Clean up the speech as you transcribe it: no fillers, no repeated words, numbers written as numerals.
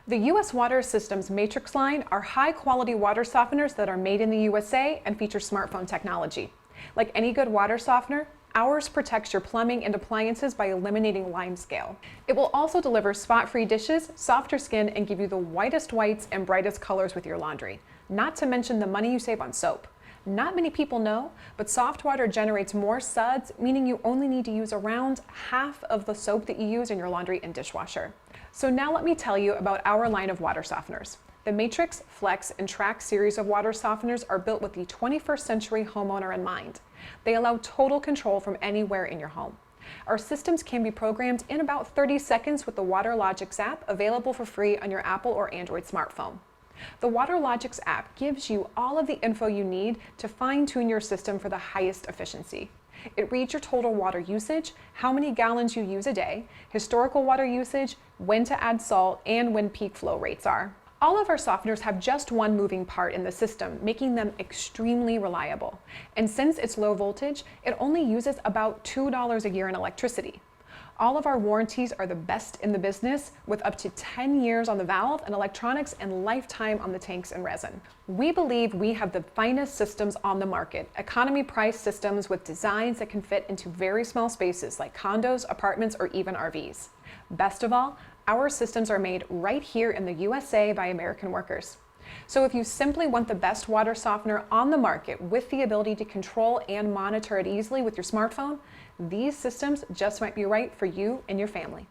The U.S. Water Systems Matrix line are high-quality water softeners that are made in the USA and feature smartphone technology. Like any good water softener, ours protects your plumbing and appliances by eliminating line scale. It will also deliver spot-free dishes, softer skin, and give you the whitest whites and brightest colors with your laundry. Not to mention the money you save on soap. Not many people know, but soft water generates more suds, meaning you only need to use around half of the soap that you use in your laundry and dishwasher. So now let me tell you about our line of water softeners. The Matrix, Flex, and Track series of water softeners are built with the 21st century homeowner in mind. They allow total control from anywhere in your home. Our systems can be programmed in about 30 seconds with the WaterLogix app, available for free on your Apple or Android smartphone. The WaterLogix app gives you all of the info you need to fine-tune your system for the highest efficiency. It reads your total water usage, how many gallons you use a day, historical water usage, when to add salt, and when peak flow rates are. All of our softeners have just one moving part in the system, making them extremely reliable. And since it's low voltage, it only uses about $2 a year in electricity. All of our warranties are the best in the business, with up to 10 years on the valve and electronics and lifetime on the tanks and resin. We believe we have the finest systems on the market, economy price systems with designs that can fit into very small spaces like condos, apartments, or even RVs. Best of all, our systems are made right here in the USA by American workers. So if you simply want the best water softener on the market with the ability to control and monitor it easily with your smartphone, these systems just might be right for you and your family.